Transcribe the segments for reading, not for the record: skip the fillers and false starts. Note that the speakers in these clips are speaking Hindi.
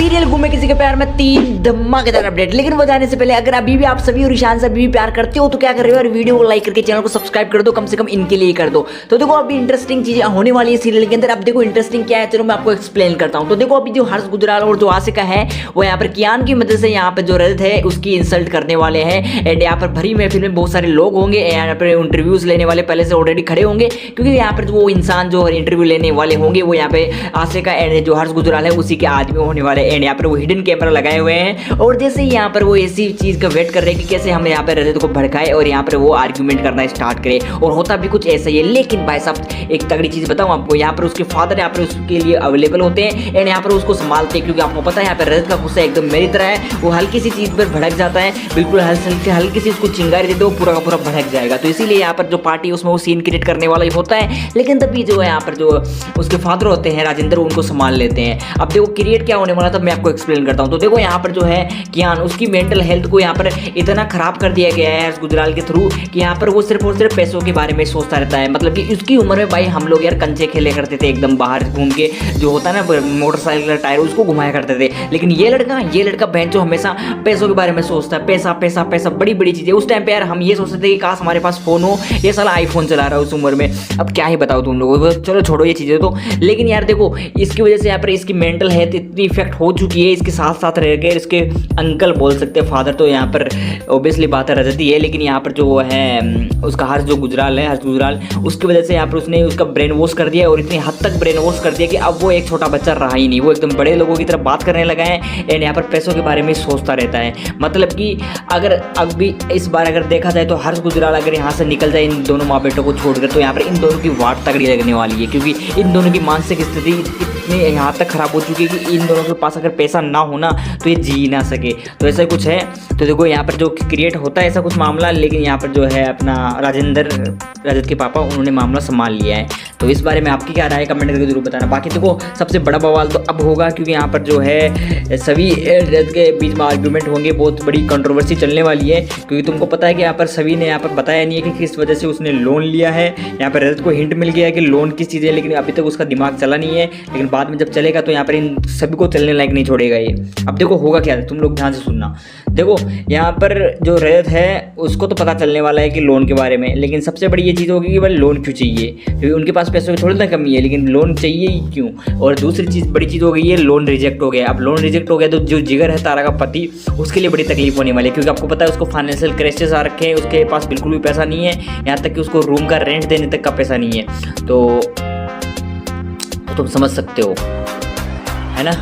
सीरियल गुम है किसी के प्यार में 3 धमाकेदार अपडेट। लेकिन वो जाने से पहले अगर अभी भी आप सभी और ईशान से अभी भी प्यार करते हो तो क्या कर रहे हो यार, वीडियो को लाइक करके चैनल को सब्सक्राइब कर दो, कम से कम इनके लिए कर दो। तो देखो अभी इंटरेस्टिंग चीजें होने वाली है सीरियल के अंदर। अब देखो इंटरेस्टिंग क्या है, चलो मैं आपको एक्सप्लेन करता हूँ। तो देखो अभी जो हर्ष गुजराल और जो आसिका है वो यहाँ पर कियान की मदद से यहाँ पर जो रजत है उसकी इंसल्ट करने वाले हैं। एंड यहाँ पर भरी महफिल में बहुत सारे लोग होंगे, यहाँ पर इंटरव्यूज लेने वाले पहले से ऑलरेडी खड़े होंगे, क्योंकि यहाँ पर वो इंसान जो इंटरव्यू लेने वाले होंगे वो यहाँ पे आसिका एंड जो हर्ष गुजराल है उसी के आदमी होने वाले। एंड यहाँ पर वो हिडन कैमरा लगाए हुए हैं और जैसे ही यहाँ पर वो इसी चीज़ का वेट कर रहे हैं कि कैसे हम यहाँ पर रजत को भड़काए और यहाँ पर वो आर्ग्यूमेंट करना स्टार्ट करे। और होता भी कुछ ऐसा ही है। लेकिन भाई साहब एक तगड़ी चीज़ बताऊँ आपको, यहाँ पर उसके फादर यहाँ पर उसके लिए अवेलेबल होते हैं एंड यहाँ पर उसको संभालते हैं, क्योंकि आपको पता है यहाँ पर रजत का गुस्सा एकदम मेरी तरह है। वो हल्की सी चीज़ पर भड़क जाता है, बिल्कुल हल्की सी उसको चिंगारी दे दो पूरा का पूरा भड़क जाएगा। तो इसीलिए यहाँ पर जो पार्टी उसमें वो सीन क्रिएट करने वाला ही होता है। लेकिन तभी जो है यहाँ पर जो उसके फादर होते हैं राजेंद्र, उनको संभाल लेते हैं। अब देखो क्रिएट क्या होने वाला था मैं आपको एक्सप्लेन करता हूँ। तो देखो यहाँ पर जो है कियान उसकी मेंटल हेल्थ को यहाँ पर इतना खराब कर दिया गया है गुजराल के थ्रू कि यहाँ पर वो सिर्फ और सिर्फ पैसों के बारे में सोचता रहता है। मतलब कि उसकी उम्र में भाई हम लोग यार कंचे खेले करते थे, एकदम बाहर घूम के जो होता है ना मोटरसाइकिल का टायर उसको घुमाया करते थे। लेकिन ये लड़का बहन जो हमेशा पैसों के बारे में सोचता है, पैसा पैसा पैसा, बड़ी बड़ी चीज़ें। उस टाइम पे यार हम ये सोचते थे कि काश हमारे पास फ़ोन हो, ये साला आईफोन चला रहा है उस उम्र में। अब क्या ही बताओ तुम लोगों को, चलो छोड़ो ये चीज़ें तो। लेकिन यार देखो इसकी वजह से यहाँ पर इसकी मेंटल हेल्थ इतनी इफेक्ट हो चुकी है, इसके साथ साथ रह गए इसके अंकल बोल सकते हैं, फादर तो यहाँ पर ऑब्वियसली बात है रजत ही है। लेकिन यहाँ पर जो है उसका हर्ष गुजराल उसकी वजह से यहाँ पर उसने उसका ब्रेन वॉश कर दिया और इतनी हद तक ब्रेन वॉश कर दिया कि अब वो एक छोटा बच्चा रहा ही नहीं, वो एकदम बड़े लोगों की तरफ बात करने लगा है एंड यहाँ पर पैसों के बारे में सोचता रहता है। मतलब कि अगर अब भी इस बार अगर देखा जाए तो हर्ष गुजराल अगर यहाँ से निकल जाए इन दोनों माँ बेटों को छोड़कर, तो यहाँ पर इन दोनों की वाट तगड़ी लगने वाली है, क्योंकि इन दोनों की मानसिक स्थिति इतनी यहाँ तक खराब हो चुकी है कि इन दोनों के पास अगर पैसा ना होना तो ये जी ना सके। तो ऐसा कुछ है। तो देखो यहाँ पर जो क्रिएट होता है ऐसा कुछ मामला, लेकिन यहाँ पर जो है अपना राजेंद्र रजत के पापा उन्होंने मामला संभाल लिया है। तो इस बारे में आपकी क्या राय है कमेंट करके जरूर बताना। बाकी देखो सबसे बड़ा बवाल तो अब होगा, क्योंकि यहाँ पर जो है सभी रजत के बीच में आर्ग्यूमेंट होंगे, बहुत बड़ी कंट्रोवर्सी चलने वाली है। क्योंकि तुमको पता है कि यहाँ पर सभी ने यहाँ पर बताया नहीं है कि किस वजह से उसने लोन लिया है। यहाँ पर रजत को हिंट मिल गया है कि लोन किस चीज़ है, लेकिन अभी तक उसका दिमाग चला नहीं है। लेकिन बाद में जब चलेगा तो यहाँ पर इन सभी को चलने लायक नहीं छोड़ेगा ये। अब देखो होगा क्या, तुम लोग ध्यान से सुनना। देखो यहाँ पर जो रजत है उसको तो पता चलने वाला है कि लोन के बारे में, लेकिन सबसे बड़ी ये चीज़ होगी कि भाई लोन क्यों चाहिए, क्योंकि उनके पास पैसों की थोड़ी ना कमी है, लेकिन लोन चाहिए ही क्यों। और दूसरी चीज़ बड़ी चीज़ हो गई है, लोन रिजेक्ट हो गया। अब लोन रिजेक्ट हो गया तो जो जिगर है तारा का पति, उसके लिए बड़ी तकलीफ होने वाली है, क्योंकि आपको पता है उसको फाइनेंशियल क्राइसिस आ रखे हैं, उसके पास बिल्कुल भी पैसा नहीं है, यहाँ तक कि उसको रूम का रेंट देने तक का पैसा नहीं है। तो तुम समझ सकते हो, है ना,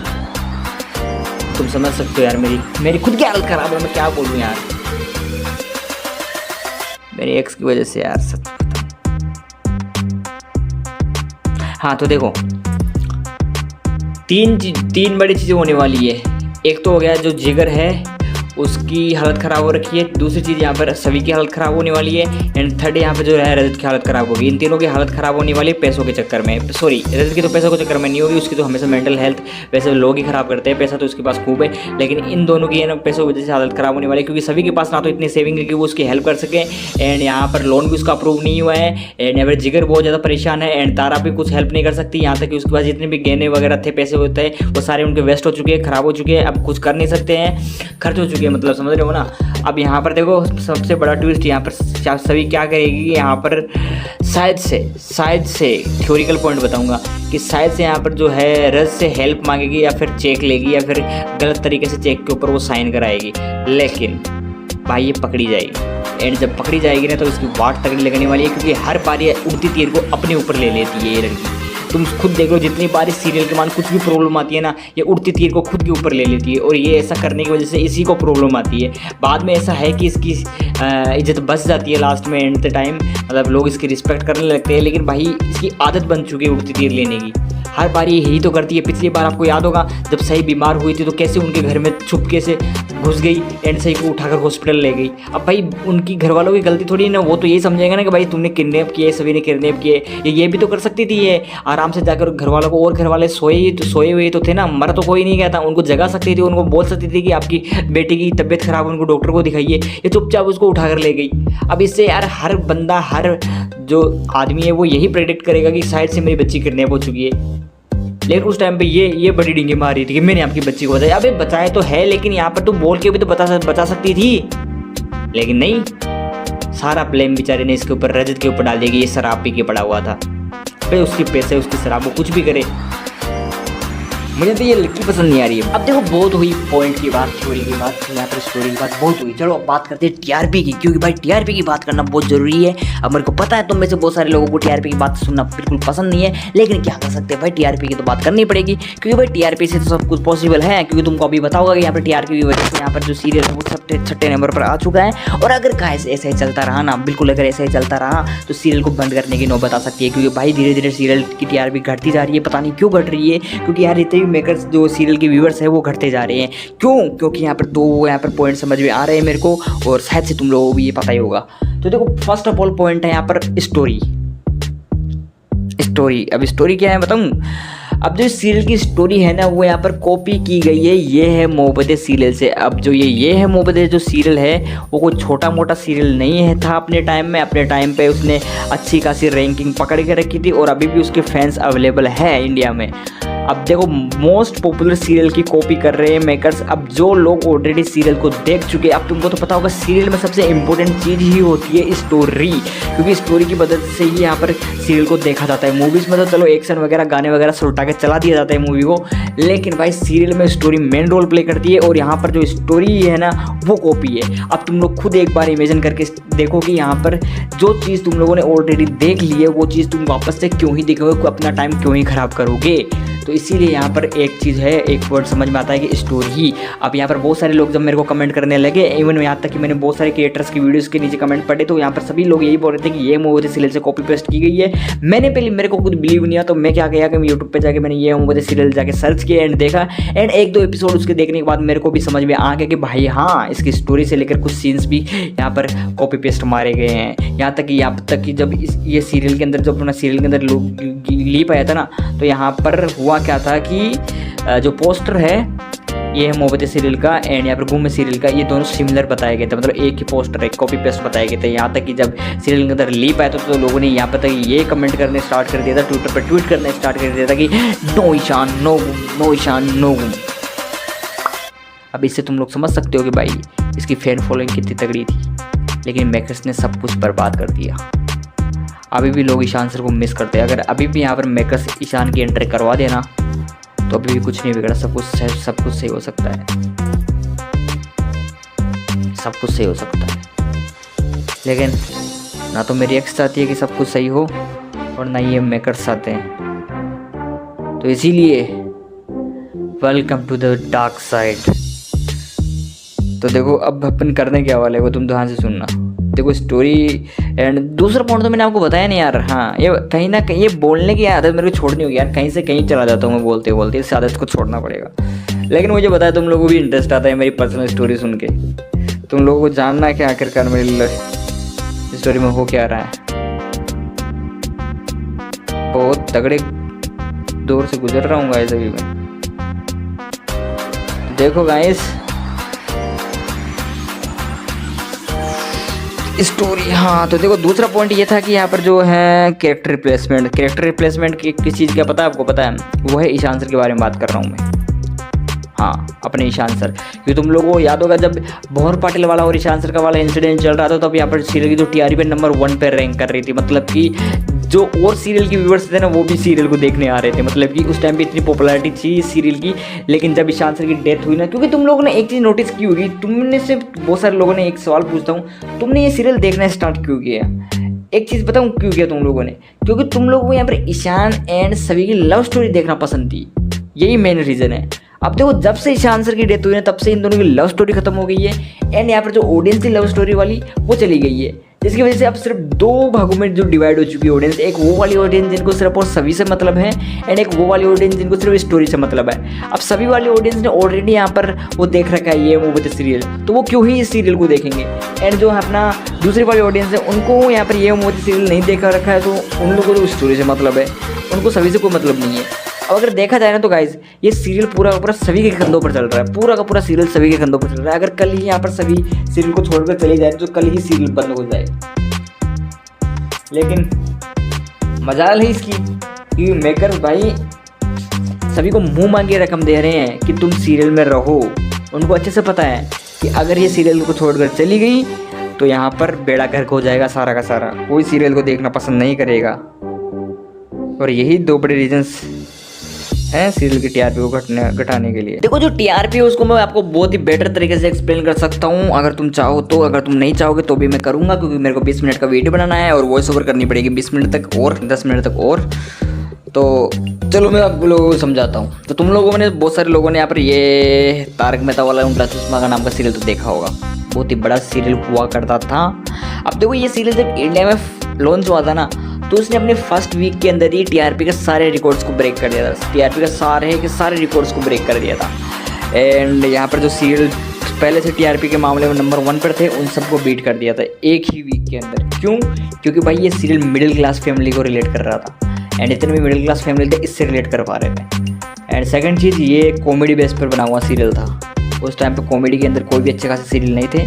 तुम समझ सकते हो यार। मेरी खुद की हालत खराब है, मैं क्या बोलूँ यार, मेरी एक्स की वजह से यार सब। हाँ तो देखो तीन बड़ी चीज़ें होने वाली है। एक तो हो गया जो जिगर है उसकी हालत ख़राब हो रखी है, दूसरी चीज़ यहाँ पर सभी की हालत ख़राब होने वाली है, एंड थर्ड यहाँ पर जो है रजत की हालत ख़राब होगी। इन तीनों की हालत ख़राब होने वाली है पैसों के चक्कर में। सॉरी, रजत की तो पैसों के चक्कर में नहीं होगी, उसकी तो हमेशा मेंटल हेल्थ वैसे लोग ही ख़राब करते हैं, पैसा तो उसके पास खूब है। लेकिन इन दोनों की ना पैसों की वजह से हालत ख़राब होने वाली है, क्योंकि सभी के पास ना तो इतनी सेविंग है कि वो उसकी हेल्प कर सके, एंड यहाँ पर लोन भी उसका अप्रूव नहीं हुआ है, एंड यहाँ पर जिगर बहुत ज़्यादा परेशान है, एंड तारा भी कुछ हेल्प नहीं कर सकती। यहाँ तक कि उसके पास जितने भी गहने वगैरह थे, पैसे होते हैं, वो सारे उनके वेस्ट हो चुके हैं, ख़राब हो चुके हैं, अब कुछ कर नहीं सकते हैं, खर्च हो चुके हैं, मतलब समझ रहे हो ना। अब यहाँ पर देखो सबसे बड़ा ट्विस्ट, यहाँ पर सभी क्या करेगी, यहाँ पर शायद से थ्योरिकल पॉइंट बताऊंगा कि शायद से यहाँ पर जो है रज से हेल्प मांगेगी, या फिर चेक लेगी, या फिर गलत तरीके से चेक के ऊपर वो साइन कराएगी। लेकिन भाई ये पकड़ी जाएगी, एंड जब पकड़ी जाएगी ना तो इसकी वाट तगड़ी लगने वाली है, क्योंकि हर बार ये उड़ती तीर को अपने ऊपर ले लेती है ये लड़की। तुम खुद देख लो, जितनी बार इस सीरियल के मान कुछ भी प्रॉब्लम आती है ना, ये उड़ती तीर को खुद के ऊपर ले लेती है, और ये ऐसा करने की वजह से इसी को प्रॉब्लम आती है। बाद में ऐसा है कि इसकी इज्जत बच जाती है लास्ट में, एंड द टाइम मतलब लोग इसकी रिस्पेक्ट करने लगते हैं। लेकिन भाई इसकी आदत बन चुकी है उड़ती तीर लेने की, हर बार ये यही तो करती है। पिछली बार आपको याद होगा जब सही बीमार हुई थी तो कैसे उनके घर में छुपके से घुस गई एंड सही को उठाकर हॉस्पिटल ले गई। अब भाई उनकी घर वालों की गलती थोड़ी ना, वो तो यही समझेगा ना कि भाई तुमने किडनैप किए, सभी ने किडनैप किए, ये भी तो कर सकती थी। ये आराम से जाकर घर वालों को, और घर वाले सोए हुए तो थे ना, मर तो कोई नहीं गया था, उनको जगा सकती थी, उनको बोल सकती थी कि आपकी बेटी की तबीयत खराब है, उनको डॉक्टर को दिखाइए। ये चुपचाप उसको उठाकर ले गई। अब इससे यार हर बंदा, हर जो आदमी है वो यही प्रेडिक्ट करेगा कि शायद से मेरी बच्ची किडनैप हो चुकी है। लेकिन उस टाइम पे ये बड़ी डींगे मार रही थी कि मैंने आपकी बच्ची को बचाया। अबे बचाया तो है, लेकिन यहाँ पर तू बोल के भी तो बचा सकती थी, लेकिन नहीं, सारा ब्लेम बेचारे ने इसके ऊपर, रजत के ऊपर डाल दिया कि ये शराब पी के पड़ा हुआ था। फिर उसके पैसे, उसकी शराब, वो कुछ भी करे, मुझे तो ये लड़की पसंद नहीं आ रही है। अब देखो बहुत हुई पॉइंट की बात, थ्योरी की बात, यहाँ पर स्टोरी की बात बहुत हुई। चलो अब बात करते हैं टीआरपी की, क्योंकि भाई टीआरपी की बात करना बहुत जरूरी है। अब मेरे को पता है तुम में से बहुत सारे लोगों को टीआरपी की बात सुनना बिल्कुल पसंद नहीं है, लेकिन क्या कर सकते हैं भाई, टीआरपी की तो बात करनी पड़ेगी, क्योंकि भाई टीआरपी से तो सब कुछ पॉसिबल है। क्योंकि तुमको अभी बताओगे कि यहाँ पर टीआरपी की वजह से यहाँ पर जो सीरियल है वो छठे नंबर पर आ चुका है। और अगर ऐसा ही चलता रहा ना, बिल्कुल अगर ऐसा ही चलता रहा तो सीरियल को बंद करने की नौबत आ सकती है। क्योंकि भाई धीरे धीरे सीरियल की टीआरपी घटती जा रही है, पता नहीं क्यों घट रही है। क्योंकि यार इतने भी मेकर्स जो सीरियल के व्यूअर्स है वो घटते जा रहे हैं। क्योंकि यहाँ पर पॉइंट समझ में आ रहे हैं मेरे को, और शायद से तुम लोगों को भी ये पता ही होगा। तो देखो फर्स्ट ऑफ ऑल पॉइंट है यहाँ पर स्टोरी। अब स्टोरी क्या है बताऊं। अब जो सीरियल की स्टोरी है ना वो यहाँ पर कॉपी की गई है, ये है मोहब्बतें सीरियल से। अब जो ये है मोहब्बतें जो सीरियल है वो कोई छोटा मोटा सीरियल नहीं है था अपने टाइम में। अपने टाइम पे उसने अच्छी खासी रैंकिंग पकड़ के रखी थी, और अभी भी उसके फैंस अवेलेबल है इंडिया में। अब देखो मोस्ट पॉपुलर सीरियल की कॉपी कर रहे हैं मेकर्स। अब जो लोग ऑलरेडी सीरियल को देख चुके हैं, अब तुमको तो पता होगा सीरियल में सबसे इंपॉर्टेंट चीज़ ही होती है स्टोरी, क्योंकि स्टोरी की मदद से ही यहाँ पर सीरियल को देखा जाता है। मूवीज़ में तो चलो एक्शन वगैरह गाने वगैरह सुलटा के चला दिया जाता है मूवी को, लेकिन भाई सीरियल में स्टोरी मेन रोल प्ले करती है। और यहाँ पर जो स्टोरी है ना वो कॉपी है। अब तुम लोग खुद एक बार इमेजिन करके देखो कि यहाँ पर जो चीज़ तुम लोगों ने ऑलरेडी देख ली है वो चीज़ तुम वापस से क्यों ही देखोगे, अपना टाइम क्यों ही ख़राब करोगे। तो इसीलिए यहाँ पर एक चीज़ है, एक वर्ड समझ में आता है कि स्टोरी। अब यहाँ पर बहुत सारे लोग जब मेरे को कमेंट करने लगे, इवन यहाँ तक कि मैंने बहुत सारे क्रिएटर्स की वीडियोस के नीचे कमेंट पढ़े, तो यहाँ पर सभी लोग यही बोल रहे थे कि ये मोहब्बतें सीरियल से कॉपी पेस्ट की गई है। मैंने पहले, मेरे को खुद बिलीव नहीं आया, तो मैं क्या किया कि मैं यूट्यूब पे जाके मैंने ये मोहब्बतें सीरियल जाके सर्च किया एंड देखा, एंड एक दो एपिसोड उसके देखने के बाद मेरे को भी समझ में आ गया कि भाई हाँ, इसकी स्टोरी से लेकर कुछ सीन्स भी यहाँ पर कॉपी पेस्ट मारे गए हैं। यहाँ तक कि जब ये सीरियल के अंदर, जब अपना सीरियल के अंदर लीप आया था ना, तो यहाँ पर हुआ क्या था कि जो पोस्टर है ये है मोहब्बतें सीरियल का एंड यहाँ पर गुम सीरियल का, ये दोनों सिमिलर बताए गए थे, मतलब एक ही पोस्टर है, कॉपी पेस्ट बताए गए थे। यहाँ तक कि जब सीरियल के अंदर लीप आया तो लोगों ने यहाँ पर तक ये कमेंट करने स्टार्ट कर दिया था, ट्विटर पर ट्वीट करना स्टार्ट कर दिया था कि नो ईशान नो गुम, नो ईशान नो गुम। अब इससे तुम लोग समझ सकते हो कि भाई इसकी फैन फॉलोइंग कितनी तगड़ी थी, लेकिन मेकर्स ने सब कुछ बर्बाद कर दिया। अभी भी लोग ईशान सर को मिस करते हैं। अगर अभी भी यहाँ पर मेकर्स ईशान की एंट्री करवा देना तो अभी भी कुछ नहीं बिगड़ा, सब कुछ सही हो सकता है, सब कुछ सही हो सकता है। लेकिन ना तो मेरी एक्स चाहती है कि सब कुछ सही हो, और ना ये मेकर्स चाहते हैं। तो इसीलिए welcome to the dark side. तो देखो अब अपन करने क्या वाले वो तुम ध्यान से सुनना। देखो स्टोरी एंड दूसरा पॉइंट तो मैंने आपको बताया नहीं यार। हाँ, ये कहीं ना कहीं ये बोलने की आदत मेरे को छोड़नी होगी यार, कहीं से कहीं चला जाता हूँ मैं बोलते बोलते, इस आदत को छोड़ना पड़ेगा। लेकिन मुझे बताया तुम लोगों को भी इंटरेस्ट आता है मेरी पर्सनल स्टोरी सुन के, तुम लोगों को जानना है कि आखिरकार मेरी स्टोरी में हो क्या रहा है। बहुत तगड़े दौर से गुजर रहा हूँ गाइस अभी मैं। देखो गाइस स्टोरी, हाँ तो देखो दूसरा पॉइंट ये था कि यहाँ पर जो है कैरेक्टर रिप्लेसमेंट की किस चीज़ का पता है आपको? पता है वो है ईशान सर के बारे में बात कर रहा हूँ मैं। हाँ, अपने ईशान सर, क्योंकि तुम लोगों को याद होगा जब भंवर पाटिल वाला और ईशान सर का वाला इंसिडेंट चल रहा था, तब यहाँ पर सीरियल की जो टीआरपी नंबर 1 पे रैंक कर रही थी। मतलब कि जो और सीरियल के व्यूअर्स थे ना वो भी सीरियल को देखने आ रहे थे। मतलब कि उस टाइम पे इतनी पॉपुलैरिटी थी इस सीरियल की। लेकिन जब ईशान सर की डेथ हुई ना, क्योंकि तुम लोगों ने एक चीज़ नोटिस की होगी, तुमने से बहुत सारे लोगों ने एक सवाल पूछता हूँ, तुमने ये सीरियल देखना स्टार्ट क्यों किया? एक चीज़ बताऊँ क्यों किया तुम लोगों ने? क्योंकि तुम लोगों को यहाँ पर ईशान एंड सभी की लव स्टोरी देखना पसंद थी, यही मेन रीज़न है। अब देखो जब से ईशान सर की डेथ हुई है तब से इन दोनों की लव स्टोरी खत्म हो गई है, एंड यहाँ पर जो ऑडियंस थी लव स्टोरी वाली वो चली गई है, जिसकी वजह से अब सिर्फ 2 भागों में जो डिवाइड हो चुकी है ऑडियंस। एक वो वाली ऑडियंस जिनको सिर्फ और सभी से मतलब है, एंड एक वो वाली ऑडियंस जिनको सिर्फ स्टोरी से मतलब है। अब सभी वाली ऑडियंस ने ऑलरेडी यहाँ पर वो देख रखा है ये मोहब्बतें सीरियल, तो वो क्यों ही इस सीरियल को देखेंगे। एंड जो है अपना दूसरी वाली ऑडियंस है उनको यहाँ पर ये मोहब्बतें सीरियल नहीं देखा रखा है, तो उन लोगों को तो स्टोरी से मतलब है, उनको सभी से कोई मतलब नहीं है। अब अगर देखा जाए ना तो गाइज ये सीरियल पूरा का पूरा सभी के कंधों पर चल रहा है, पूरा का पूरा सीरियल सभी के कंधों पर चल रहा है। अगर कल ही यहाँ पर सभी सीरियल को छोड़कर चले जाए तो कल ही सीरियल बंद हो जाए। लेकिन मजाल है इसकी कि मेकर्स भाई सभी को मुंह मांगे रकम दे रहे हैं कि तुम सीरियल में रहो। उनको अच्छे से पता है कि अगर ये सीरियल को छोड़कर चली गई तो यहाँ पर बेड़ा गर्क हो जाएगा सारा का सारा, कोई सीरियल को देखना पसंद नहीं करेगा। और यही 2 बड़े रीजंस हैं सीरियल की टीआरपी को घटाने के लिए। देखो जो टीआरपी है उसको मैं आपको बहुत ही बेटर तरीके से एक्सप्लेन कर सकता हूँ अगर तुम चाहो तो। अगर तुम नहीं चाहोगे तो भी मैं करूँगा, क्योंकि मेरे को 20 मिनट का वीडियो बनाना है और वॉइस ओवर करनी पड़ेगी 20 मिनट तक और 10 मिनट तक और। तो चलो मैं आप लोगों को समझाता हूँ। तो तुम लोगों ने, बहुत सारे लोगों ने यहाँ पर ये तारक मेहता वाला उल्टा चश्मा का नाम का सीरियल तो देखा होगा। बहुत ही बड़ा सीरियल हुआ करता था। अब देखो ये सीरियल जब इंडिया में लॉन्च हुआ था ना, तो उसने अपने फर्स्ट वीक के अंदर ही टीआरपी के सारे रिकॉर्ड्स को ब्रेक कर दिया था। टीआरपी के सारे रिकॉर्ड्स को ब्रेक कर दिया था। एंड यहाँ पर जो सीरियल पहले से टीआरपी के मामले में नंबर 1 पर थे, उन सबको बीट कर दिया था एक ही वीक के अंदर। क्यों? क्योंकि भाई ये सीरियल मिडिल क्लास फैमिली को रिलेट कर रहा था। एंड इतने भी मिडिल क्लास फैमिली थे इससे रिलेट कर पा रहे थे। एंड सेकंड चीज़, ये कॉमेडी बेस पर बना हुआ सीरियल था। उस टाइम पे कॉमेडी के अंदर कोई भी अच्छे खासे सीरियल नहीं थे।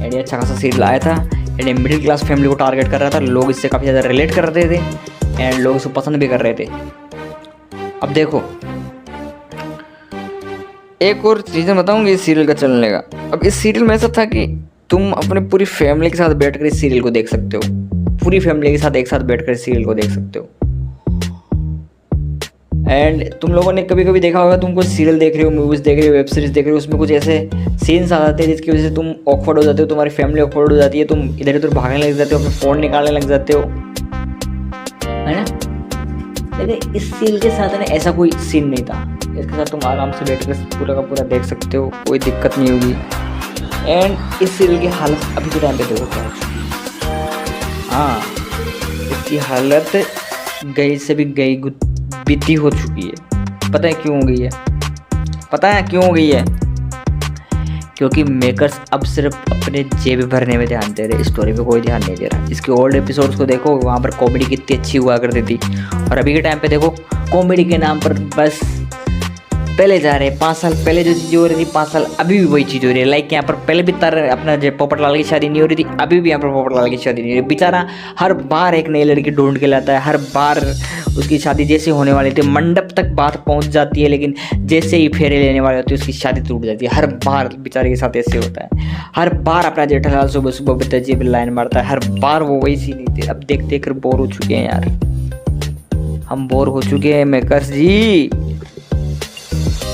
एंड ये अच्छा खासा सीरियल आया था। एंड ये मिडिल क्लास फैमिली को टारगेट कर रहा था। लोग इससे काफ़ी ज़्यादा रिलेट कर रहे थे एंड लोग इसको पसंद भी कर रहे थे। अब देखो एक और रीज़न बताऊँगी इस सीरियल का चलने का। अब इस सीरियल में ऐसा था कि तुम अपने पूरी फैमिली के साथ बैठकर इस सीरियल को देख सकते हो। पूरी फैमिली के साथ एक साथ बैठकर इस सीरियल को देख सकते हो। एंड तुम लोगों ने कभी कभी देखा होगा, तुम कुछ सीरियल देख रहे हो, मूवीज़ देख रहे हो, वेब सीरीज़ देख रहे हो, उसमें कुछ ऐसे सीन्स आ जाते हैं जिसकी वजह से तुम ऑकवर्ड हो जाते हो, तुम्हारी फैमिली ऑकवर्ड हो जाती है, तुम इधर उधर भागने लग जाते हो, अपने फ़ोन निकालने लग जाते हो, है ना। लेकिन इस सीरियल के साथ ना ऐसा कोई सीन नहीं था। इसके साथ तुम आराम से बैठ कर पूरा का पूरा देख सकते हो, कोई दिक्कत नहीं होगी। एंड इस सीरियल की हालत अभी के टाइम पे देखो क्या हो चुकी है। हाँ, इसकी हालत गई से भी गई बीती हो चुकी है। पता है क्यों हो गई है? पता है क्यों हो गई है? क्योंकि मेकर्स अब सिर्फ अपने जेब भरने में ध्यान दे रहे, स्टोरी पे कोई ध्यान नहीं दे रहा। इसके ओल्ड एपिसोड्स को देखो, वहाँ पर कॉमेडी कितनी अच्छी हुआ करती थी, और अभी के टाइम पे देखो कॉमेडी के नाम पर बस पहले जा रहे हैं। 5 साल पहले जो चीज़ हो रही थी 5 साल अभी भी वही चीज़ हो रही है। लाइक यहाँ पर पहले भी अपना जो पोपटलाल की शादी नहीं हो रही थी, अभी भी यहाँ पर पोपटलाल की शादी नहीं हो रही। बेचारा हर बार एक नई लड़की ढूंढ के लाता है, हर बार उसकी शादी जैसे होने वाली थी मंडप तक बात पहुँच जाती है, लेकिन जैसे ही फेरे लेने वाले होते हैं उसकी शादी टूट जाती है। हर बार बेचारे के साथ ऐसे होता है। हर बार अपना जेठालाल सुबह सुबह बेतजी पे लाइन मारता है, हर बार वो वही सीन नहीं थे। अब देख देख कर बोर हो चुके हैं यार, हम बोर हो चुके हैं मेकर्स जी।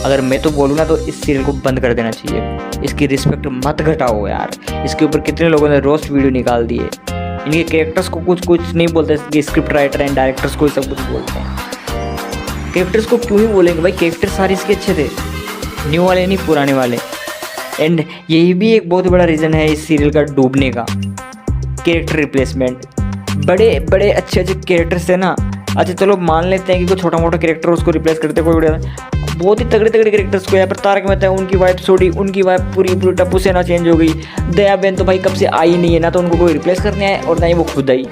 अगर मैं तो बोलूँ ना तो इस सीरियल को बंद कर देना चाहिए। इसकी रिस्पेक्ट मत घटाओ यार। इसके ऊपर कितने लोगों ने रोस्ट वीडियो निकाल दिए। इनके कैरेक्टर्स को कुछ नहीं बोलते, स्क्रिप्ट राइटर एंड डायरेक्टर्स को सब कुछ बोलते हैं। कैरेक्टर्स को क्यों ही बोलेंगे भाई? कैरेक्टर सारे इसके अच्छे थे, न्यू वाले नहीं, पुराने वाले। एंड यही भी एक बहुत बड़ा रीज़न है इस सीरियल का डूबने का, कैरेक्टर रिप्लेसमेंट। बड़े बड़े अच्छे अच्छे कैरेक्टर्स थे ना। अच्छा चलो मान लेते हैं कि कोई छोटा मोटा कैरेक्टर उसको रिप्लेस करते, कोई बड़ा बहुत ही तगड़े तगड़े कैरेक्टर्स को यहाँ पर तारक मेहता है, उनकी वाइफ छोड़ी, उनकी वाइफ पूरी टप्पू सेना चेंज हो गई। दया बहन तो भाई कब से आई नहीं है, ना तो उनको कोई रिप्लेस करने आए और ना ही वो खुद आई।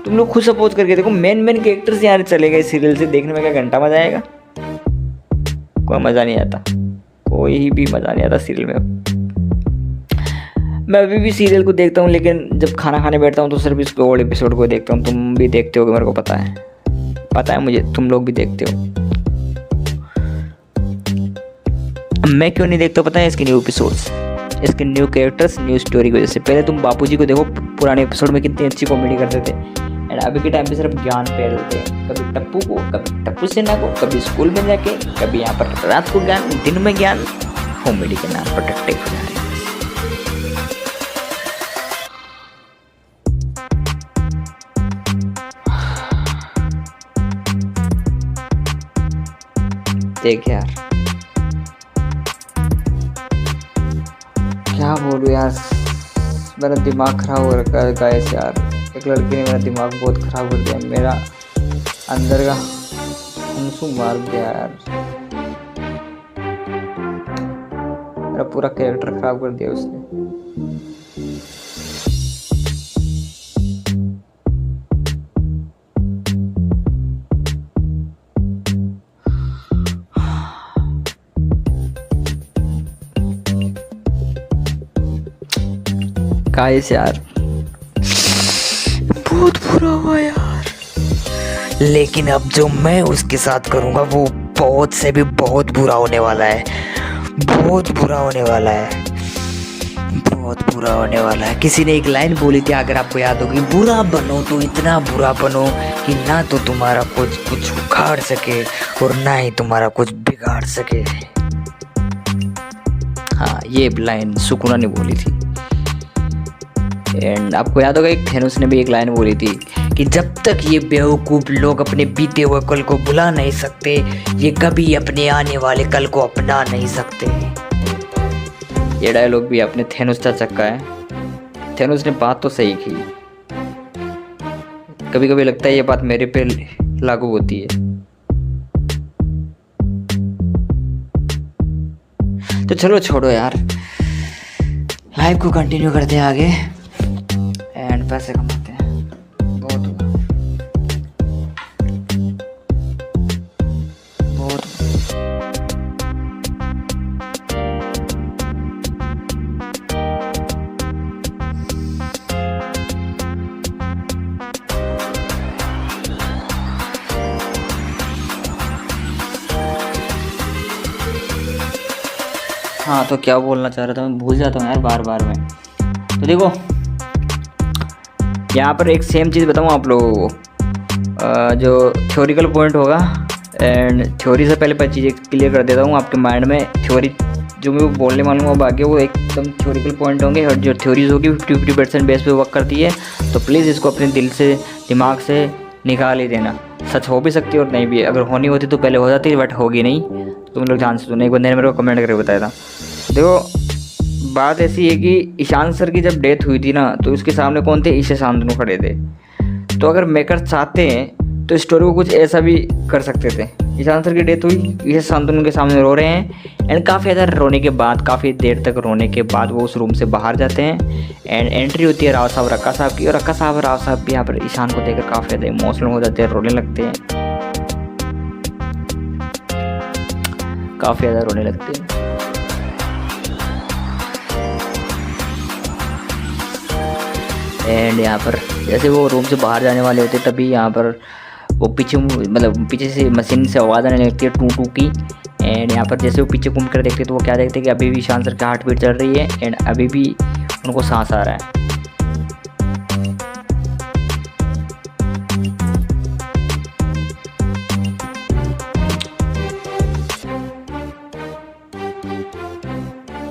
तुम लोग खुद सपोज करके देखो, मेन कैरेक्टर्स यहाँ चले गए सीरियल से। देखने में क्या घंटा मजा आएगा? कोई मज़ा नहीं आता, कोई भी मज़ा नहीं आता सीरियल में। मैं अभी भी सीरियल को देखता हूँ, लेकिन जब खाना खाने बैठता हूँ तो सिर्फ इसके ओल्ड एपिसोड को देखता हूँ। तुम भी देखते होगे, मेरे को पता है मुझे, तुम लोग भी देखते हो। मैं क्यों नहीं देखता पता है? इसके न्यू एपिसोड्स, इसके न्यू कैरेक्टर्स, न्यू स्टोरी की वजह से। पहले तुम बापूजी को देखो, पुराने एपिसोड में कितनी अच्छी कॉमेडी करते थे। एंड अभी के टाइम पे सिर्फ ज्ञान फैलते हैं, कभी टप्पू को, कभी टप्पू सेना को, कभी स्कूल में जाके, कभी यहाँ पर रात को ज्ञान, दिन में ज्ञान, कॉमेडी के नाम पर टट्टे हो जा रहे हैं। देख यार, क्या बोलूं यार, मेरा दिमाग खराब हो रखा है गाइस यार। एक लड़की ने मेरा दिमाग बहुत खराब कर दिया, मेरा अंदर का हंसू मार दिया यार, मेरा पूरा कैरेक्टर खराब कर दिया उसने। गाइस यार बहुत बुरा हुआ यार, लेकिन अब जो मैं उसके साथ करूँगा वो बहुत से भी बहुत बुरा होने वाला है, बहुत बुरा होने वाला है, बहुत बुरा होने वाला है। किसी ने एक लाइन बोली थी, अगर आपको याद होगी, बुरा बनो तो इतना बुरा बनो कि ना तो तुम्हारा कुछ उखाड़ सके और ना ही तुम्हारा कुछ बिगाड़ सके। हाँ, ये लाइन सुकुना ने बोली थी। एंड आपको याद होगा, एक थेनोस ने भी एक लाइन बोली थी कि जब तक ये बेवकूफ़ लोग अपने बीते हुए कल को भुला नहीं सकते, ये कभी अपने आने वाले कल को अपना नहीं सकते। ये डायलॉग भी अपने थेनोस चाचा का है। थेनोस ने बात तो सही की। कभी कभी लगता है ये बात मेरे पे लागू होती है। तो चलो छोड़ो यार, लाइफ को कंटिन्यू करते हैं आगे एंड पैसे कमाते हैं। बहुत हुआ, बहुत। हाँ, तो क्या बोलना चाह रहा था, मैं भूल जाता हूँ यार बार बार में। तो देखो यहाँ पर एक सेम चीज़ बताऊँ आप लोगों को, जो थ्योरिकल पॉइंट होगा एंड थ्योरी से पहले चीज़ें क्लियर कर देता हूँ आपके माइंड में। थ्योरी जो मैं बोलने वाला हूँ अब आगे, वो एकदम थ्योरिकल पॉइंट होंगे और जो थ्योरीज होगी 50% बेस पे वर्क करती है। तो प्लीज़ इसको अपने दिल से, दिमाग से निकाल ही देना। सच हो भी सकती है और नहीं भी। अगर होनी होती तो पहले हो जाती, बट होगी नहीं। तुम लोग ध्यान से सुनो। एक बंदे ने मेरे को कमेंट करके बताया था। देखो बात ऐसी है कि ईशान सर की जब डेथ हुई थी ना, तो उसके सामने कौन थे? ईशा शांतनु खड़े थे। तो अगर मेकर चाहते हैं तो स्टोरी को कुछ ऐसा भी कर सकते थे। ईशान सर की डेथ हुई, ईशा शांतनु के सामने रो रहे हैं एंड काफ़ी ज़्यादा रोने के बाद, काफ़ी देर तक रोने के बाद वो उस रूम से बाहर जाते हैं एंड एंट्री होती है राव साहब, रक्का साहब की। और रक्का साहब और राव साहब भी यहाँ पर ईशान को देखकर काफ़ी ज़्यादा इमोशनल हो जाते हैं, रोने लगते हैं, काफ़ी ज़्यादा रोने लगते हैं। एंड यहाँ पर जैसे वो रूम से बाहर जाने वाले होते, तभी यहाँ पर वो पीछे से मशीन से आवाज़ आने लगती है टू टू की। एंड यहाँ पर जैसे वो पीछे घूम कर देखते तो वो क्या देखते हैं कि अभी भी ईशान सर की हार्ट बीट चल रही है एंड अभी भी उनको सांस आ रहा है।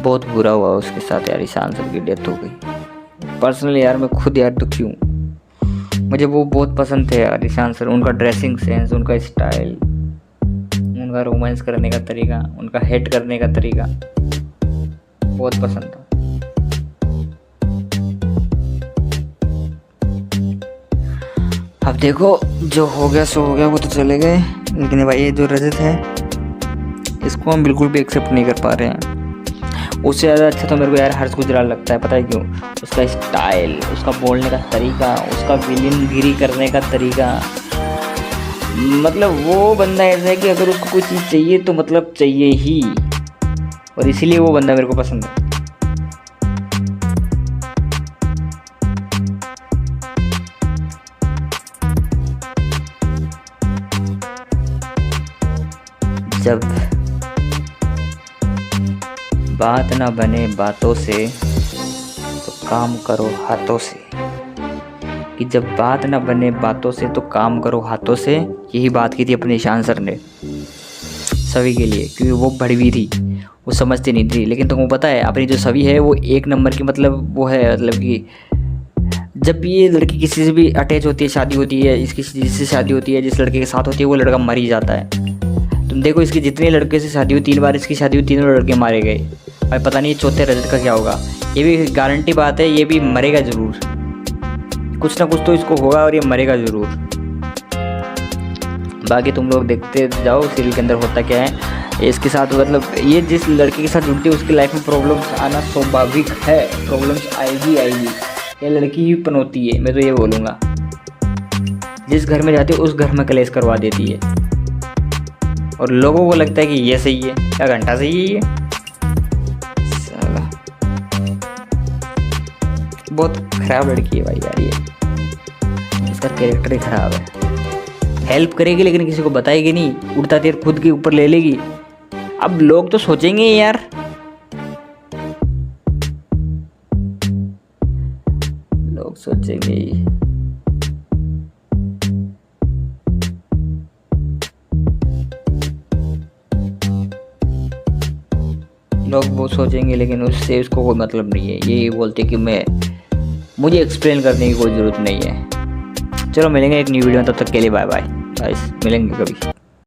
बहुत बुरा हुआ उसके साथ यार, ईशान सर की डेथ हो गई। पर्सनली यार मैं खुद यार दुखी हूँ। मुझे वो बहुत पसंद थे यार ईशान सर, उनका ड्रेसिंग सेंस, उनका स्टाइल, उनका रोमांस करने का तरीका, उनका हेट करने का तरीका बहुत पसंद था। अब देखो जो हो गया सो हो गया, वो तो चले गए, लेकिन भाई ये जो रजत है इसको हम बिल्कुल भी एक्सेप्ट नहीं कर पा रहे हैं। उससे ज़्यादा अच्छा तो मेरे को यार हर्ष गुजराल लगता है। पता है क्यों? उसका स्टाइल, उसका बोलने का तरीका, उसका विलेनगिरी करने का तरीका, मतलब वो बंदा ऐसा है कि अगर उसको कोई चीज़ चाहिए तो मतलब चाहिए ही, और इसीलिए वो बंदा मेरे को पसंद है। जब बात ना बने बातों से तो काम करो हाथों से, कि जब बात ना बने बातों से तो काम करो हाथों से। यही बात की थी अपने ईशान सर ने सभी के लिए, क्योंकि वो भड़वी थी, वो समझती नहीं थी। लेकिन तुमको पता है अपनी जो सभी है वो एक नंबर की, मतलब वो है, मतलब कि जब भी ये लड़की किसी से भी अटैच होती है, शादी होती है, इसकी जिससे शादी होती है, जिस लड़के के साथ होती है, वो लड़का मर ही जाता है। तुम देखो इसकी जितने लड़के से शादी हुई, 3 बार इसकी शादी हुई, तीनों लड़के मारे गए। और पता नहीं चौथे रजत का क्या होगा। ये भी गारंटी बात है, ये भी मरेगा ज़रूर, कुछ ना कुछ तो इसको होगा और ये मरेगा ज़रूर। बाकी तुम लोग देखते जाओ सीरियल के अंदर होता क्या है इसके साथ। मतलब ये जिस लड़के के साथ जुड़ती है उसकी लाइफ में प्रॉब्लम्स आना स्वाभाविक है, प्रॉब्लम्स आएगी। ये लड़की ही पनौती है, मैं तो ये बोलूँगा। जिस घर में जाती है उस घर में कलेश करवा देती है, और लोगों को लगता है कि ये सही है, क्या घंटा सही है ये। बहुत ख़राब लड़की है भाई यार, ये इसका कैरेक्टर ही ख़राब है। हेल्प करेगी लेकिन किसी को बताएगी नहीं, उड़ता तीर खुद के ऊपर ले लेगी। अब लोग तो सोचेंगे ही यार, लोग सोचेंगे ही। लोग वो सोचेंगे लेकिन उससे उसको कोई मतलब नहीं है। ये बोलते कि मुझे एक्सप्लेन करने की कोई ज़रूरत नहीं है। चलो मिलेंगे एक न्यू वीडियो में, तब तक के लिए बाय बाय गाइस, मिलेंगे कभी।